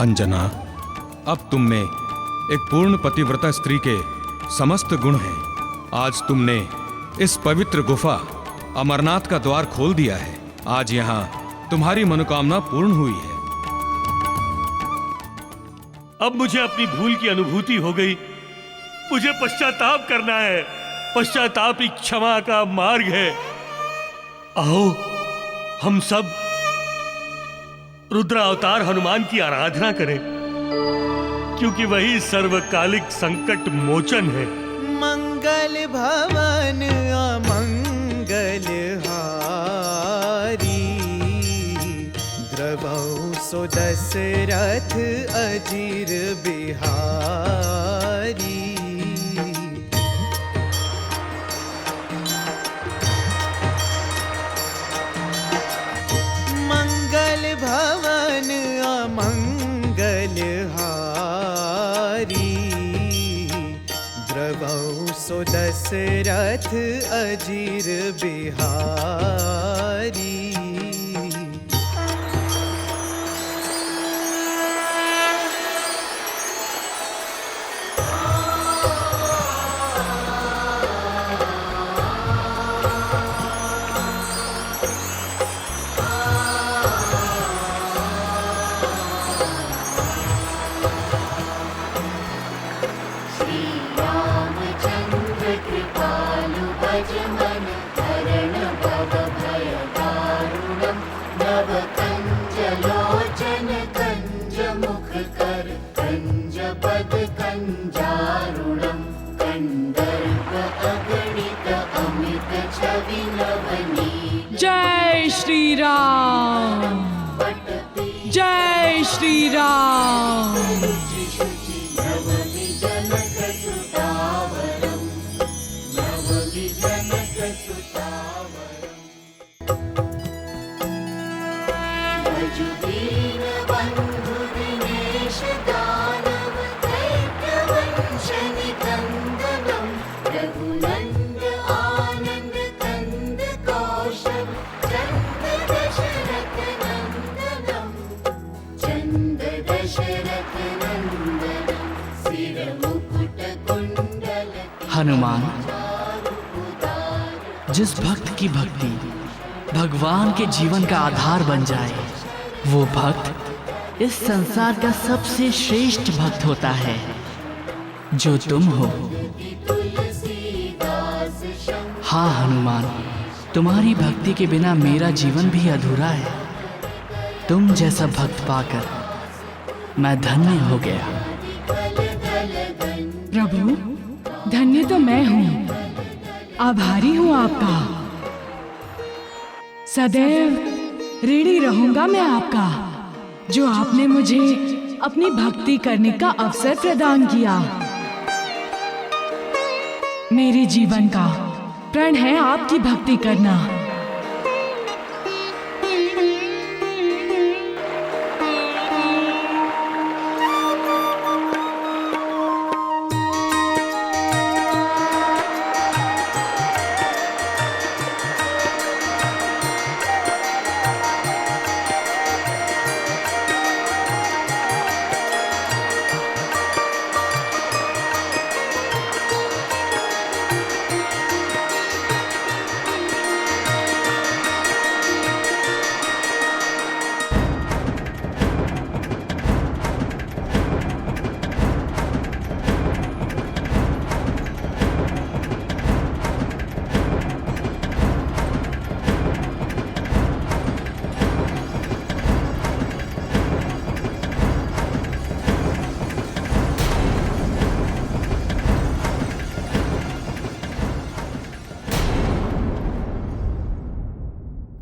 अंजना, अब तुम में एक पूर्ण पतिव्रता स्त्री के समस्त गुण हैं। आज तुमने इस पवित्र गुफा अमरनाथ का द्वार खोल दिया है। आज यहाँ तुम्हारी मनोकामना पूर्ण हुई है। अब मुझे अपनी भूल की अनुभूति हो गई। मुझे पश्चाताप करना है। पश्चाताप ही क्षमा का मार्ग है। आओ हम सब रुद्र अवतार हनुमान की आराधना करें, क्योंकि वही सर्वकालिक संकट मोचन है। मंगल भवन अमंगल हारी, द्रवौ सो दशरथ अजीर बिहारी। मंगल भवन अमंगल हारी, द्रवौ सो दशरथ अजीर बिहारी। जय श्री राम, जय श्री राम। हनुमान, जिस भक्त की भक्ति भगवान के जीवन का आधार बन जाए, वो भक्त इस संसार का सबसे श्रेष्ठ भक्त होता है, जो तुम हो। हाँ हनुमान, तुम्हारी भक्ति के बिना मेरा जीवन भी अधूरा है। तुम जैसा भक्त पाकर मैं धन्य हो गया। प्रभु, धन्य तो मैं हूँ, आभारी हूँ आपका। सदैव ऋणी रहूंगा मैं आपका, जो आपने मुझे अपनी भक्ति करने का अवसर प्रदान किया। मेरे जीवन का प्रण है आपकी भक्ति करना।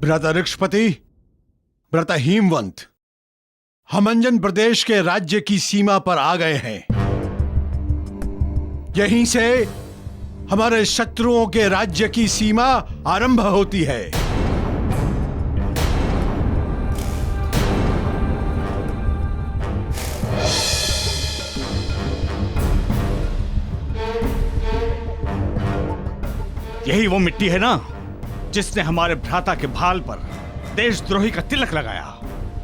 भ्रातऋक्षपति, भ्राता हिमवंत, हम अंजन प्रदेश के राज्य की सीमा पर आ गए हैं। यहीं से हमारे शत्रुओं के राज्य की सीमा आरंभ होती है। यही वो मिट्टी है ना जिसने हमारे भ्राता के भाल पर देशद्रोही का तिलक लगाया,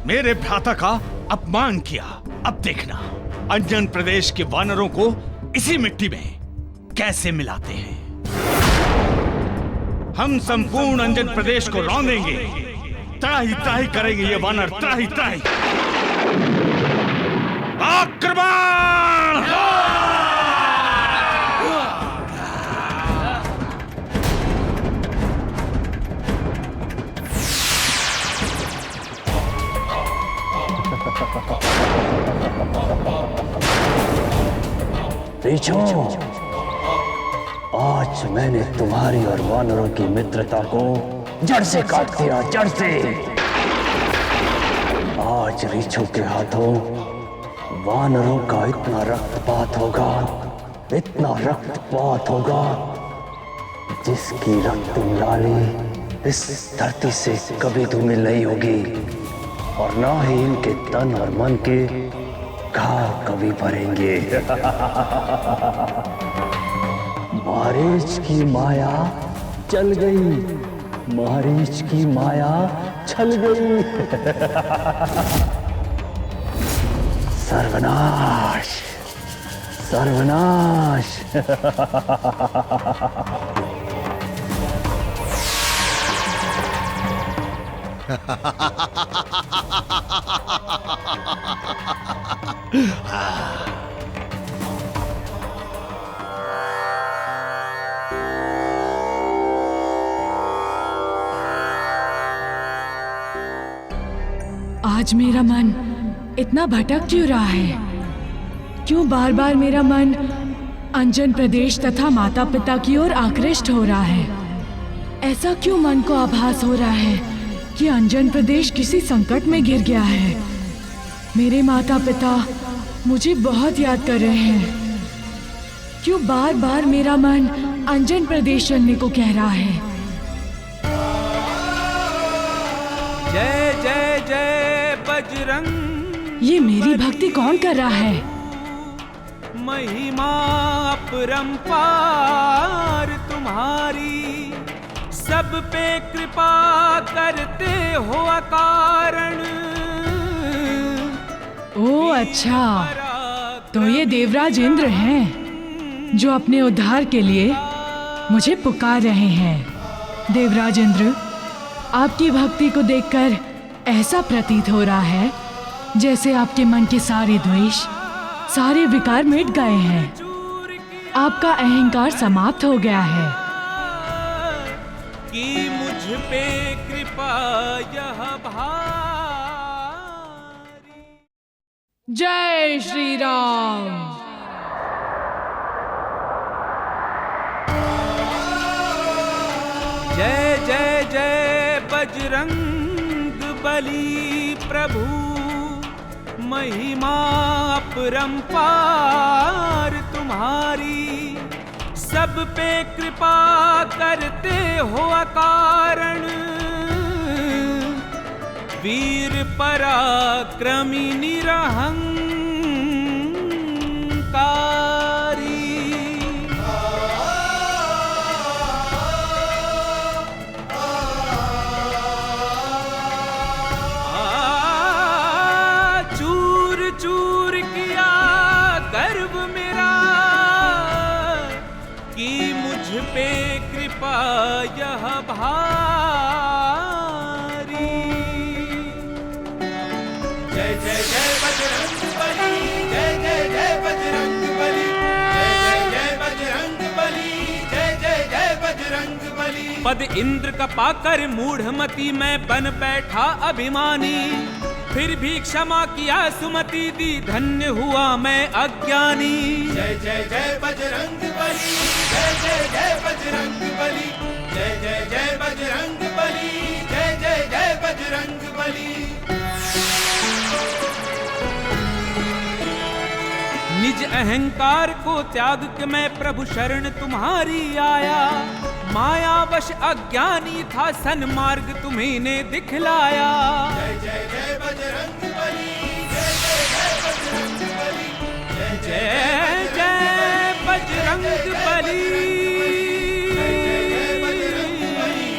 मेरे भ्राता का अपमान किया। अब देखना अंजन प्रदेश के वानरों को इसी मिट्टी में कैसे मिलाते हैं। हम संपूर्ण अंजन प्रदेश को रौंदेंगे, त्राही त्राही करेंगे ये वानर, त्राही त्राही। आक्रमण! रीछो, आज मैंने तुम्हारी और वानरों की मित्रता को जड़ से काट दिया, जड़ से। आज रीछो के हाथों वानरों का इतना रक्तपात होगा, इतना रक्तपात होगा, जिसकी रक्त लाली इस धरती से कभी धूमिल नहीं होगी, और ना ही इनके तन और मन के घाव कभी भरेंगे। मारीच की माया चल गई, मारीच की माया छल गई। सर्वनाश, सर्वनाश। आज मेरा मन इतना भटक क्यों रहा है? क्यों बार बार मेरा मन अंजन प्रदेश तथा माता पिता की ओर आकृष्ट हो रहा है? ऐसा क्यों मन को आभास हो रहा है कि अंजन प्रदेश किसी संकट में गिर गया है? मेरे माता पिता मुझे बहुत याद कर रहे हैं। क्यों बार बार मेरा मन अंजन प्रदेश चलने को कह रहा है? जय जय जय बजरंग। ये मेरी भक्ति कौन कर रहा है? महिमा अपरंपार तुम्हारी, सब पे कृपा करते हो अकारण। ओ अच्छा, तो ये देवराज इंद्र हैं जो अपने उद्धार के लिए मुझे पुकार रहे हैं। देवराज इंद्र, आपकी भक्ति को देखकर ऐसा प्रतीत हो रहा है जैसे आपके मन के सारे द्वेष, सारे विकार मिट गए हैं। आपका अहंकार समाप्त हो गया है। कि मुझ पे कृपा यह भारी। जय श्री राम। जय जय जय बजरंग बली प्रभु, महिमा अपरंपार तुम्हारी, सब पे कृपा करते हो अकारण। वीर पराक्रमी निरहंकारी। चूर चूर किया गर्व मेरा, कि मुझ पे कृपा यह भारी। जय जय जय बजरंग बली, जय जय जय बजरंग बली, जय जय जय बजरंग बली, जय जय जय बजरंग बली। पद इंद्र का पाकर मूढ़मती मैं बन बैठा अभिमानी, फिर भी क्षमा किया सुमति दी, धन्य हुआ मैं अज्ञानी। जय जय जय बजरंग बली, जय जय जय बजरंग बली, जय जय जय बजरंग बली, जय जय जय बजरंग बली। निज अहंकार को त्याग के मैं प्रभु शरण तुम्हारी आया, मायावश अज्ञानी था सन्मार्ग तुम्हीं ने दिखलाया। जय जय जय बजरंग बली, जय जय जय बजरंग बली, जय जय जय बजरंग बली, जय जय बजरंग बली।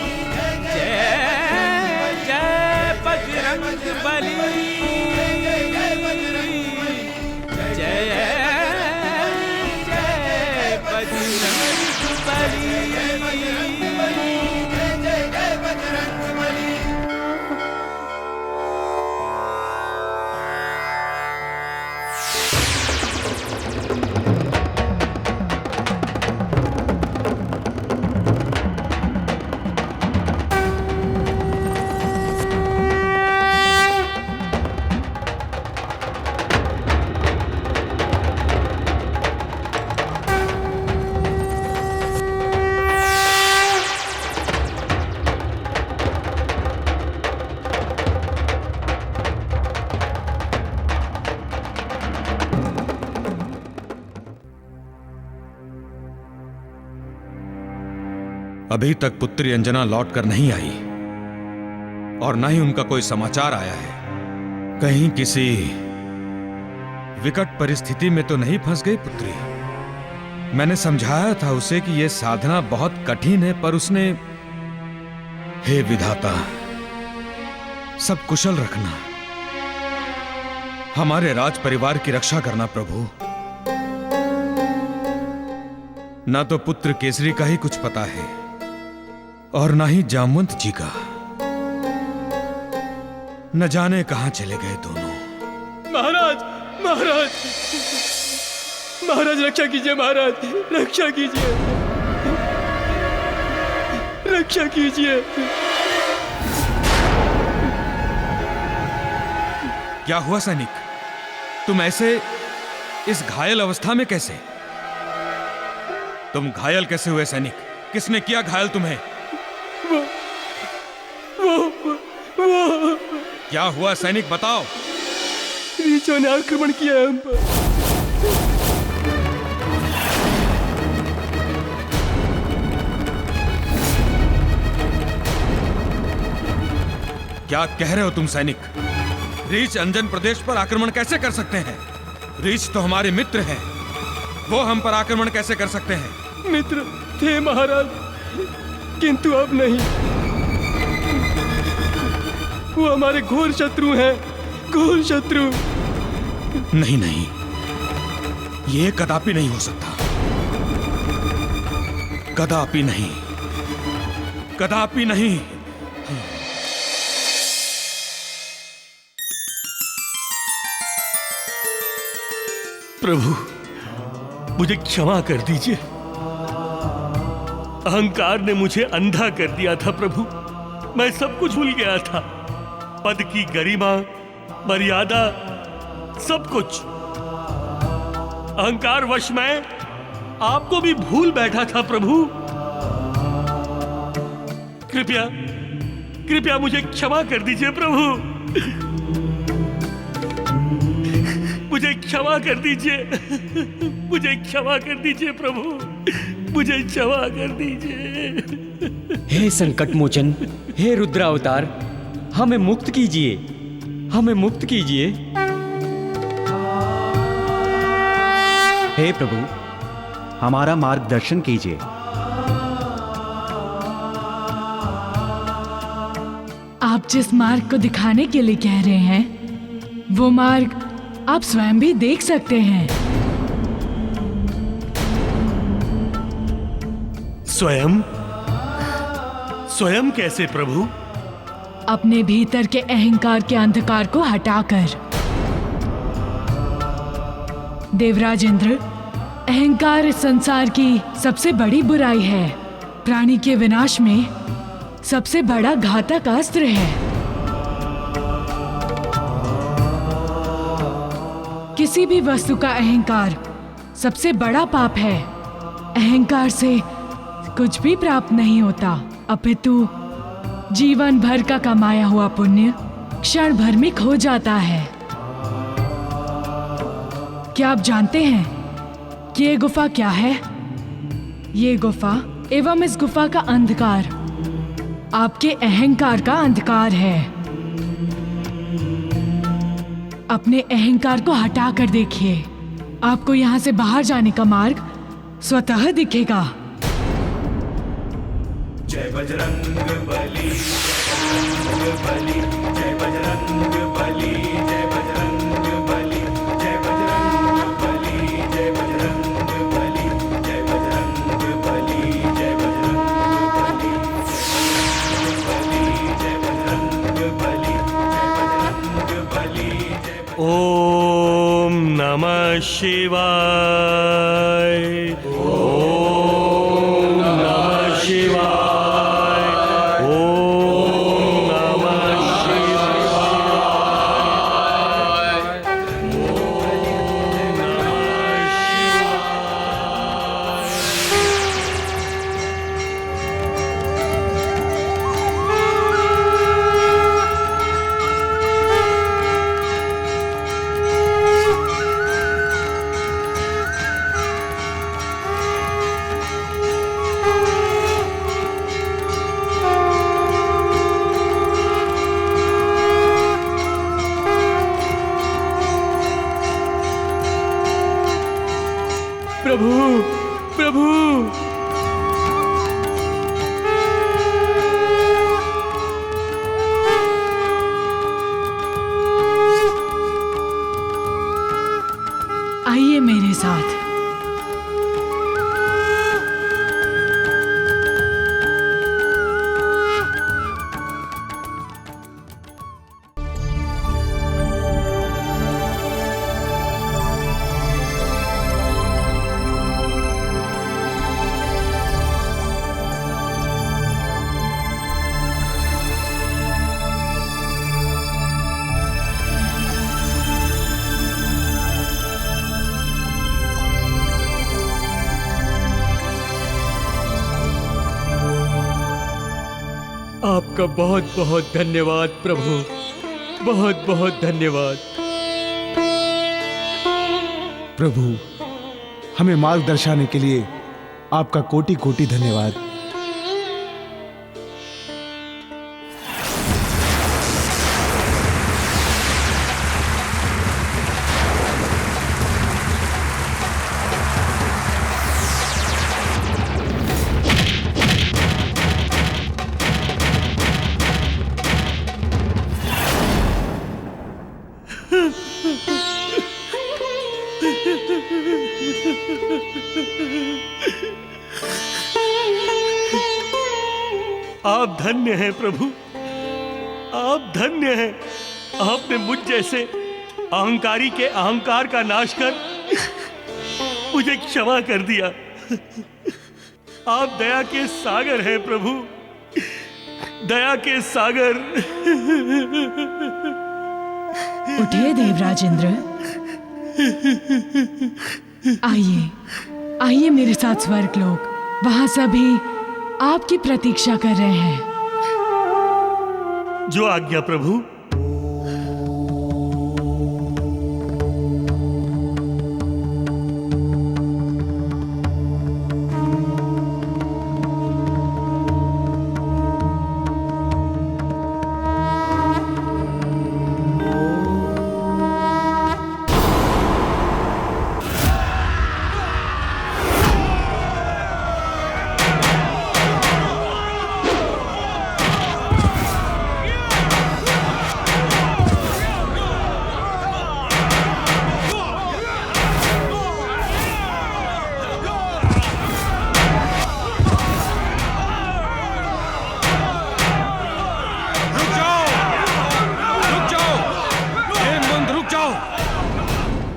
अभी तक पुत्री अंजना लौट कर नहीं आई और न ही उनका कोई समाचार आया है। कहीं किसी विकट परिस्थिति में तो नहीं फंस गई पुत्री? मैंने समझाया था उसे कि यह साधना बहुत कठिन है, पर उसने, हे विधाता, सब कुशल रखना, हमारे राज परिवार की रक्षा करना प्रभु। ना तो पुत्र केसरी का ही कुछ पता है और ना ही जामवंत जी का। न जाने कहां चले गए दोनों। महाराज, महाराज, महाराज रक्षा कीजिए, महाराज रक्षा कीजिए, रक्षा कीजिए। क्या हुआ सैनिक? तुम ऐसे इस घायल अवस्था में कैसे? तुम घायल कैसे हुए सैनिक? किसने किया घायल तुम्हें? वो क्या हुआ सैनिक, बताओ। रीछों ने आक्रमण किया हम पर। क्या कह रहे हो तुम सैनिक? रीछ अंजन प्रदेश पर आक्रमण कैसे कर सकते हैं? रीछ तो हमारे मित्र हैं, वो हम पर आक्रमण कैसे कर सकते हैं? मित्र थे महाराज, किंतु अब नहीं। वो हमारे घोर शत्रु हैं, घोर शत्रु। नहीं नहीं, ये कदापि नहीं हो सकता, कदापि नहीं, कदापि नहीं। प्रभु, मुझे क्षमा कर दीजिए। अहंकार ने मुझे अंधा कर दिया था प्रभु। मैं सब कुछ भूल गया था, पद की गरिमा, मर्यादा, सब कुछ। अहंकार वश मैं आपको भी भूल बैठा था प्रभु। कृपया कृपया मुझे क्षमा कर दीजिए प्रभु, मुझे क्षमा कर दीजिए, मुझे क्षमा कर दीजिए प्रभु, मुझे क्षमा कर दीजिए। हे संकट मोचन, हे रुद्रावतार, हमें मुक्त कीजिए, हमें मुक्त कीजिए। हे प्रभु, हमारा मार्गदर्शन कीजिए। आप जिस मार्ग को दिखाने के लिए कह रहे हैं, वो मार्ग आप स्वयं भी देख सकते हैं। स्वयं? स्वयं कैसे प्रभु? अपने भीतर के अहंकार के अंधकार को हटाकर। देवराज इंद्र, अहंकार इस संसार की सबसे बड़ी बुराई है। प्राणी के विनाश में सबसे बड़ा घातक अस्त्र है। किसी भी वस्तु का अहंकार सबसे बड़ा पाप है। अहंकार से कुछ भी प्राप्त नहीं होता, अपितु जीवन भर का कमाया हुआ पुण्य क्षण भर में खो जाता है। क्या आप जानते हैं कि ये गुफा क्या है? ये गुफा एवं इस गुफा का अंधकार आपके अहंकार का अंधकार है। अपने अहंकार को हटा कर देखिए, आपको यहाँ से बाहर जाने का मार्ग स्वतः दिखेगा। जय बजरंग बली, जय बजरंग बली, जय बजरंग बली, जय बजरंग बली, जय बजरंग बली, जय बजरंग बली, जय बजरंग बली, जय बजरंग बली, जय बजरंग बली। ओम नमः शिवाय, ओम नमः शिवाय, ओम नमः शिवाय, ओम नमः शिवाय। प्रभु प्रभु। आइए मेरे साथ। आपका बहुत बहुत धन्यवाद प्रभु, बहुत बहुत धन्यवाद। प्रभु, हमें मार्ग दर्शाने के लिए आपका कोटि कोटि धन्यवाद। आप धन्य हैं प्रभु, आप धन्य हैं। आपने मुझ जैसे अहंकारी के अहंकार का नाश कर मुझे क्षमा कर दिया। आप दया के सागर हैं प्रभु, दया के सागर। उठिए देवराज इंद्र, आइए आइए मेरे साथ स्वर्गलोक। वहां सभी आपकी प्रतीक्षा कर रहे हैं। जो आज्ञा प्रभु।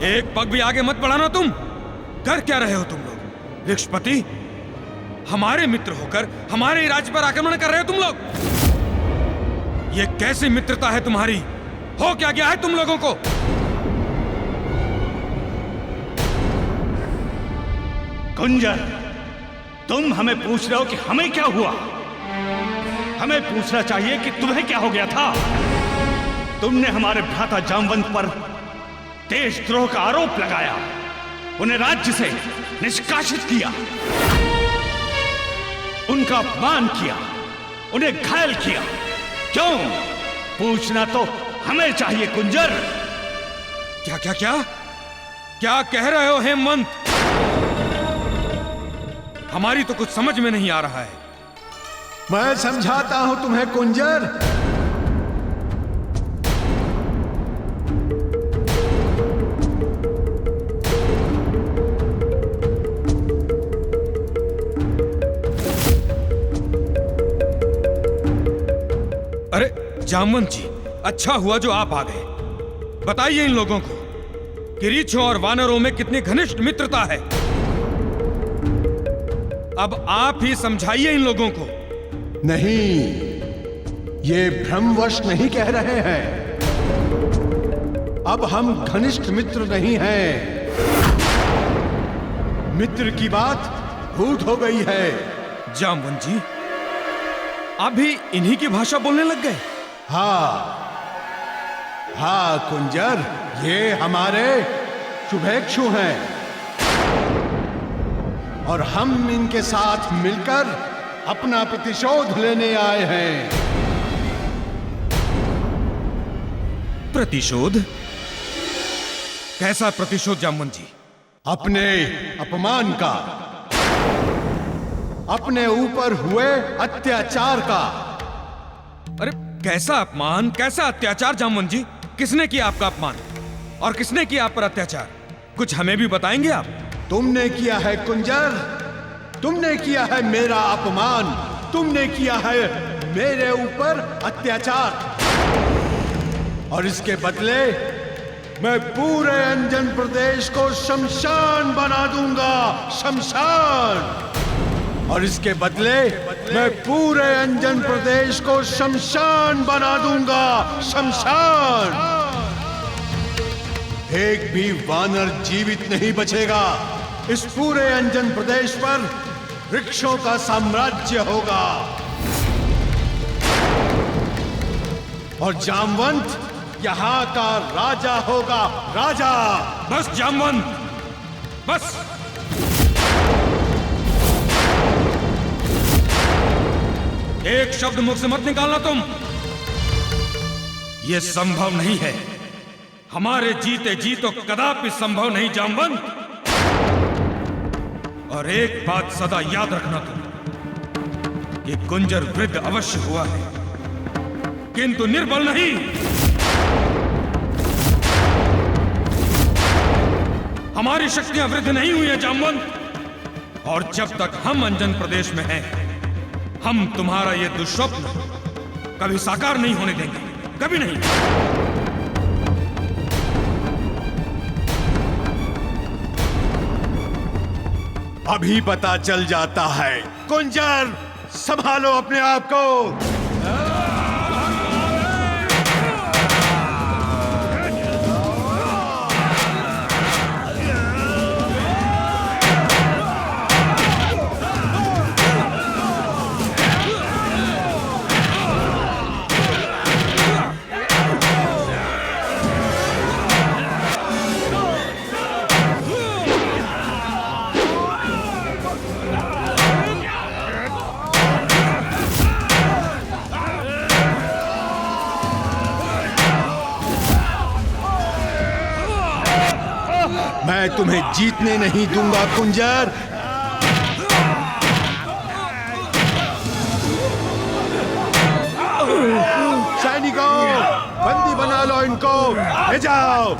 एक पग भी आगे मत बढ़ाना तुम। कर क्या रहे हो तुम लोग? वृक्षपति, हमारे मित्र होकर हमारे राज्य पर आक्रमण कर रहे हो तुम लोग। ये कैसी मित्रता है तुम्हारी? हो क्या गया है तुम लोगों को? कुंजर, तुम हमें पूछ रहे हो कि हमें क्या हुआ? हमें पूछना चाहिए कि तुम्हें क्या हो गया था। तुमने हमारे भ्राता जामवंत पर देशद्रोह का आरोप लगाया, उन्हें राज्य से निष्कासित किया, उनका अपमान किया, उन्हें घायल किया। क्यों? पूछना तो हमें चाहिए कुंजर। क्या क्या क्या क्या कह रहे हो हेमवंत? हमारी तो कुछ समझ में नहीं आ रहा है। मैं समझाता हूं तुम्हें कुंजर। अरे जामवंत जी, अच्छा हुआ जो आप आ गए। बताइए इन लोगों को कि रीछों और वानरों में कितनी घनिष्ठ मित्रता है। अब आप ही समझाइए इन लोगों को। नहीं, ये भ्रमवश नहीं कह रहे हैं। अब हम घनिष्ठ मित्र नहीं हैं। मित्र की बात भूत हो गई है। जामवंत जी, आप भी इन्हीं की भाषा बोलने लग गए? हाँ कुंजर, ये हमारे शुभेच्छु हैं और हम इनके साथ मिलकर अपना प्रतिशोध लेने आए हैं। प्रतिशोध? कैसा प्रतिशोध जामवंत जी? अपने अपमान का, अपने ऊपर हुए अत्याचार का। अरे कैसा अपमान, कैसा अत्याचार जामवंत जी? किसने किया आपका अपमान और किसने किया आप पर अत्याचार? कुछ हमें भी बताएंगे आप? तुमने किया है कुंजर, तुमने किया है मेरा अपमान, तुमने किया है मेरे ऊपर अत्याचार, और इसके बदले मैं पूरे अंजन प्रदेश को शमशान बना दूंगा, शमशान। और इसके बदले मैं पूरे अंजन प्रदेश को शमशान बना दूंगा, शमशान। एक भी वानर जीवित नहीं बचेगा। इस पूरे अंजन प्रदेश पर वृक्षों का साम्राज्य होगा, और जामवंत यहां का राजा होगा, राजा। बस जामवंत, बस। एक शब्द मुख से मत निकालना तुम। यह संभव नहीं है, हमारे जीते जी तो कदापि संभव नहीं जामवंत। और एक बात सदा याद रखना तुम, कि कुंजर वृद्ध अवश्य हुआ है, किंतु निर्बल नहीं। हमारी शक्तियां वृद्ध नहीं हुई हैं जामवंत, और जब तक हम अंजन प्रदेश में हैं, हम तुम्हारा यह दुष्स्वप्न कभी साकार नहीं होने देंगे, कभी नहीं। अभी पता चल जाता है। कुंजर, संभालो अपने आप को। मैं तुम्हें जीतने नहीं दूंगा कुंजर। सैनिकों, बंदी बना लो इनको, ले जाओ।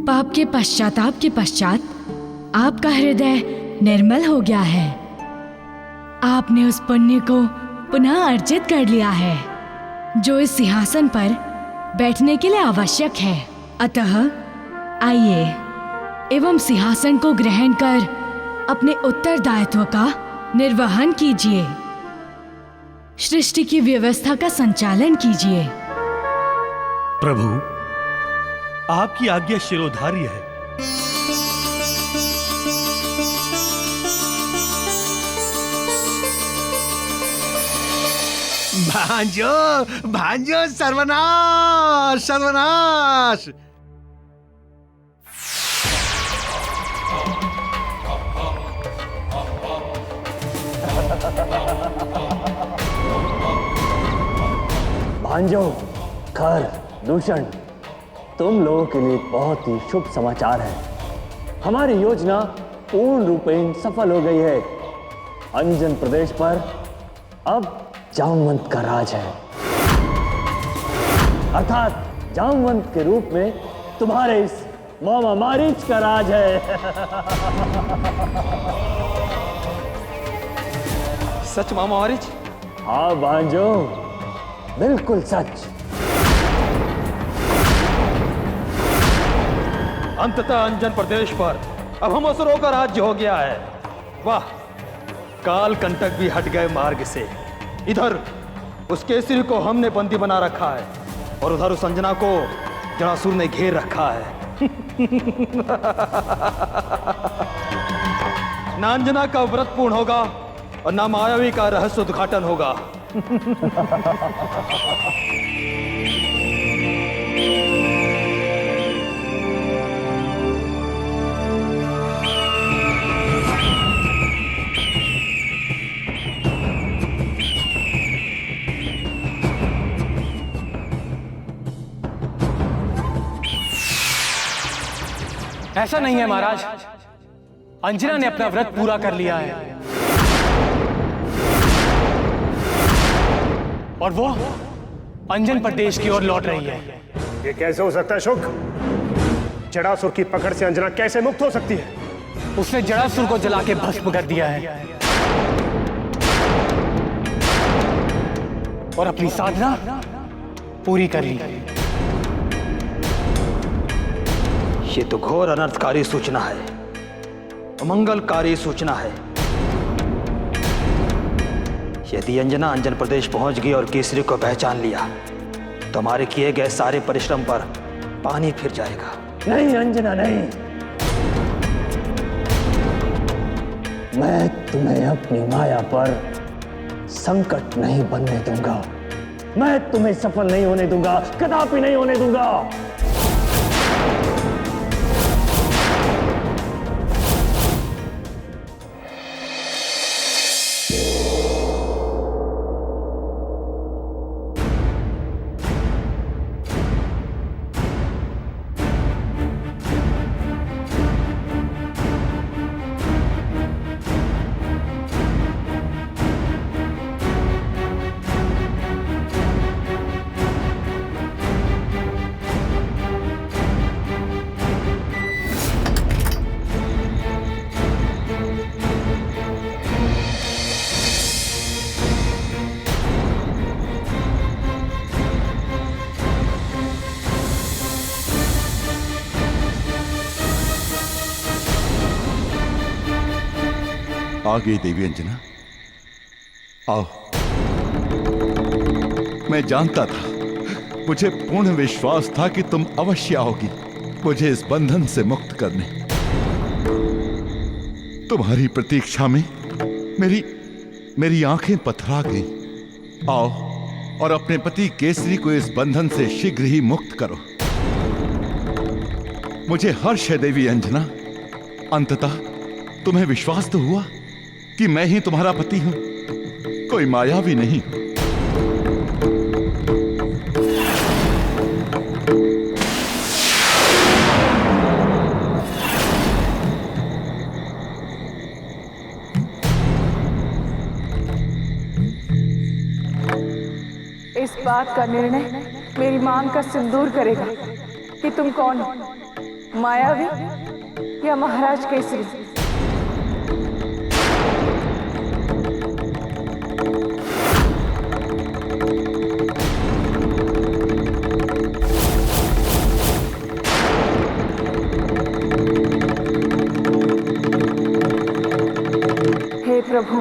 पाप के पश्चाताप के पश्चात आपका हृदय निर्मल हो गया है। आपने उस पुण्य को पुनः अर्जित कर लिया है, जो इस सिंहासन पर बैठने के लिए आवश्यक है। अतः आइए एवं सिंहासन को ग्रहण कर अपने उत्तरदायित्व का निर्वहन कीजिए, सृष्टि की व्यवस्था का संचालन कीजिए। प्रभु, आपकी आज्ञा शिरोधार्य है। भांजो, भांजो, सर्वनाश, सर्वनाश। भांजो, खर, दूषण, तुम लोगों के लिए बहुत ही शुभ समाचार है। हमारी योजना पूर्ण रूपेण सफल हो गई है। अंजन प्रदेश पर अब जामवंत का राज है, अर्थात जामवंत के रूप में तुम्हारे इस मामा मारीच का राज है। सच मामा मारीच? हाँ भांजो, बिल्कुल सच। अंततः अंजन प्रदेश पर अब हम असुरों का राज्य हो गया है। वाह, काल कंटक भी हट गए मार्ग से। इधर उस केसरी को हमने बंदी बना रखा है, और उधर उस अंजना को जरासुर ने घेर रखा है। ना अंजना का व्रत पूर्ण होगा और ना मायावी का रहस्य उद्घाटन होगा। ऐसा नहीं है महाराज, अंजना ने अपना व्रत पूरा कर लिया है और वो अंजन प्रदेश की ओर लौट रही है। ये कैसे हो सकता है शुक? जड़ासुर की पकड़ से अंजना कैसे मुक्त हो सकती है? उसने जड़ासुर को जला के भस्म कर दिया है और अपनी साधना पूरी कर ली। ये तो घोर अनर्थकारी सूचना है, अमंगलकारी सूचना है। यदि अंजना अंजन प्रदेश पहुंच गई और केसरी को पहचान लिया तो हमारे किए गए सारे परिश्रम पर पानी फिर जाएगा। नहीं अंजना नहीं, मैं तुम्हें अपनी माया पर संकट नहीं बनने दूंगा। मैं तुम्हें सफल नहीं होने दूंगा, कदापि नहीं होने दूंगा। आ गई देवी अंजना, आओ। मैं जानता था, मुझे पूर्ण विश्वास था कि तुम अवश्य आओगी मुझे इस बंधन से मुक्त करने। तुम्हारी प्रतीक्षा में मेरी आंखें पथरा गईं। आओ और अपने पति केसरी को इस बंधन से शीघ्र ही मुक्त करो। मुझे हर्ष है देवी अंजना, अंततः तुम्हें विश्वास तो हुआ कि मैं ही तुम्हारा पति हूं, कोई माया भी नहीं। इस बात का निर्णय मेरी मांग का सिंदूर करेगा कि तुम कौन हो, मायावी या महाराज केसरी। हे प्रभु,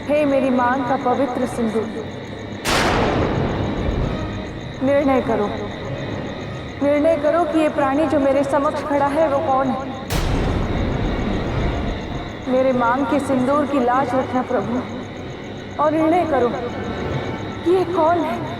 हे मेरी मांग का पवित्र सिंदूर, निर्णय करो कि ये प्राणी जो मेरे समक्ष खड़ा है वो कौन है। मेरे मांग के सिंदूर की लाज रखना प्रभु, और निर्णय करो कि ये कौन है।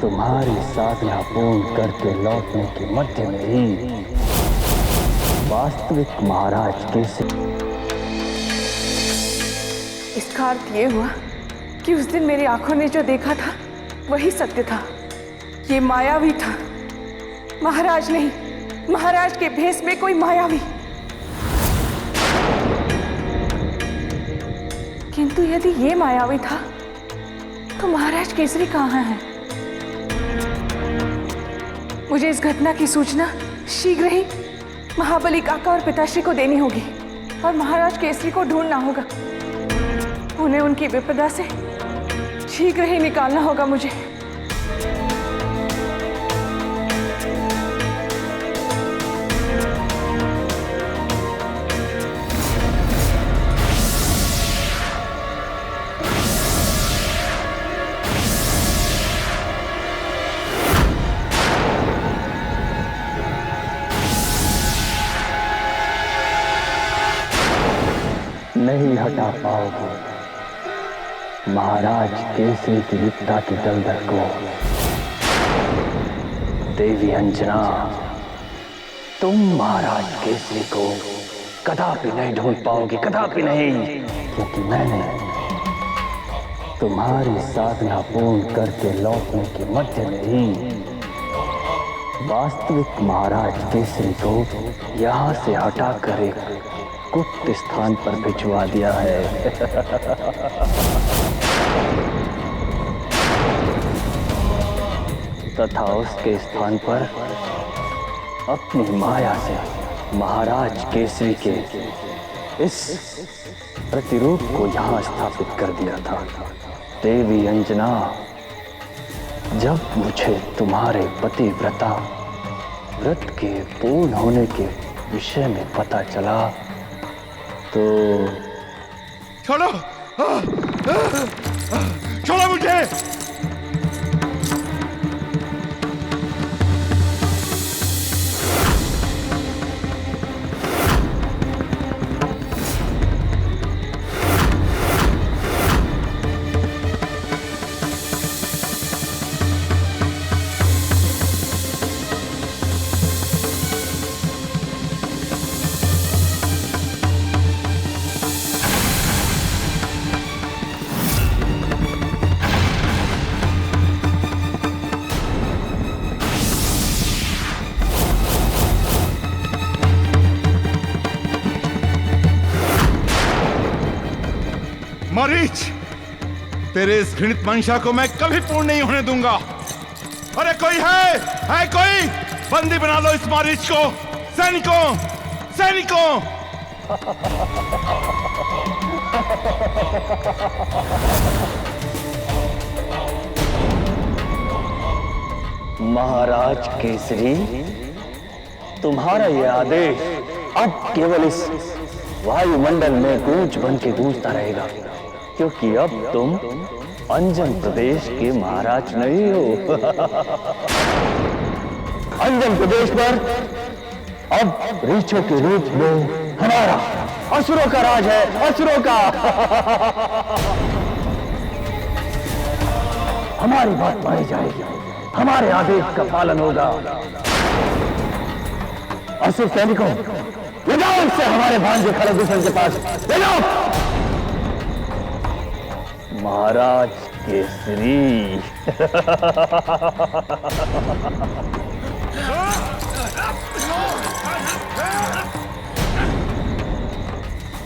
तुम्हारी साधना पूर्ण करके लौटने के मध्य में ही वास्तविक महाराज केसरी। इसका अर्थ ये हुआ कि उस दिन मेरी आंखों ने जो देखा था वही सत्य था। ये मायावी था, महाराज नहीं, महाराज के भेष में कोई मायावी। किंतु यदि ये मायावी था तो महाराज केसरी कहाँ है? मुझे इस घटना की सूचना शीघ्र ही महाबली काका और पिताश्री को देनी होगी और महाराज केसरी को ढूंढना होगा। उन्हें उनकी विपदा से शीघ्र ही निकालना होगा मुझे। नहीं हटा पाओगे महाराज केसरी की विपदा की दलदल को। देवी अंजना, तुम महाराज केसरी को कदापि नहीं ढूंढ पाओगे, कदापि नहीं, क्योंकि मैंने तुम्हारी साधना पूर्ण करके लौटने के मध्य में ही वास्तविक महाराज केसरी को यहाँ से हटाकर एक गुप्त स्थान पर भिजवा दिया है। तथा उसके स्थान पर अपनी माया से महाराज केसरी के इस प्रतिरूप को यहाँ स्थापित कर दिया था। देवी अंजना, जब मुझे तुम्हारे पतिव्रता व्रत के पूर्ण होने के विषय में पता चला तो छोड़ो, छोड़ो मुझे। मारीच, तेरे इस घृणित मंशा को मैं कभी पूर्ण नहीं होने दूंगा। अरे कोई है कोई? बंदी बना लो इस मारीच को। सैनिकों, सैनिकों! महाराज केसरी, तुम्हारा यह आदेश अब केवल इस वायुमंडल में गूंज बन के गूंजता रहेगा, क्योंकि अब तुम अंजन प्रदेश के महाराज नहीं हो। अंजन प्रदेश पर अब रीछों के रूप में हमारा असुरों का राज है, असुरों का। हमारी बात मानी जाएगी, हमारे आदेश का पालन होगा। असुर सैनिकों, ले जाओ इससे हमारे भांजे खरदूषण के पास, ले जाओ। महाराज केसरी।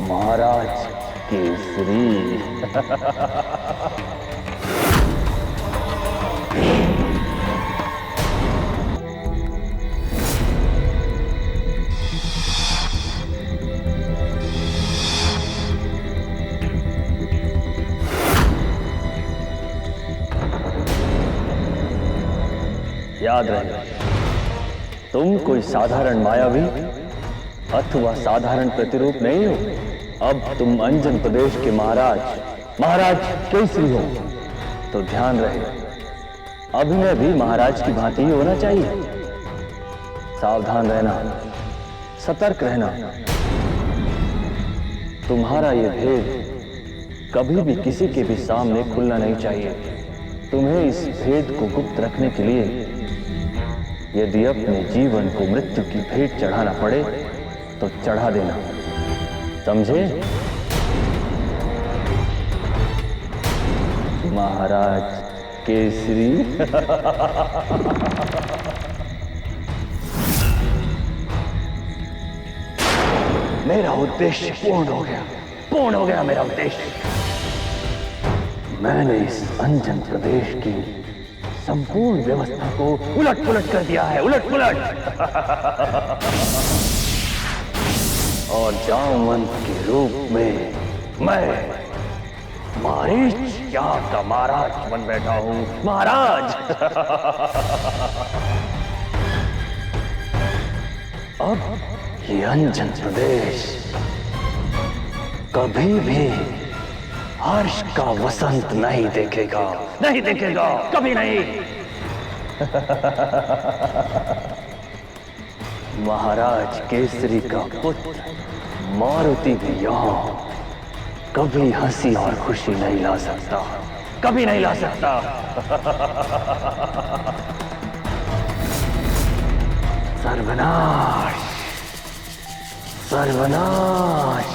महाराज केसरी। याद रहे, तुम कोई साधारण मायावी अथवा साधारण प्रतिरूप नहीं हो। अब तुम अंजन प्रदेश के महाराज केसरी हो। तो ध्यान रहे, अभिनय भी महाराज की भांति ही होना चाहिए। सावधान रहना, सतर्क रहना। तुम्हारा ये भेद कभी भी किसी के भी सामने खुलना नहीं चाहिए। तुम्हें इस भेद को गुप्त रखने के लिए यदि अपने जीवन को मृत्यु की भेंट चढ़ाना पड़े तो चढ़ा देना, समझे? महाराज केसरी। मेरा उद्देश्य पूर्ण हो गया मेरा उद्देश्य। मैंने इस अंजन प्रदेश की संपूर्ण व्यवस्था को उलट पुलट कर दिया है, उलट पुलट। और जामवंत के रूप में मैं मारीच यहाँ का महाराज बन बैठा हूँ, महाराज। अब ये अंजन प्रदेश कभी भी हर्ष का वसंत नहीं देखेगा, कभी नहीं। महाराज केसरी का पुत्र मारुति भी यहाँ कभी हंसी और खुशी नहीं ला सकता, कभी नहीं ला सकता। सर्वनाश, सर्वनाश।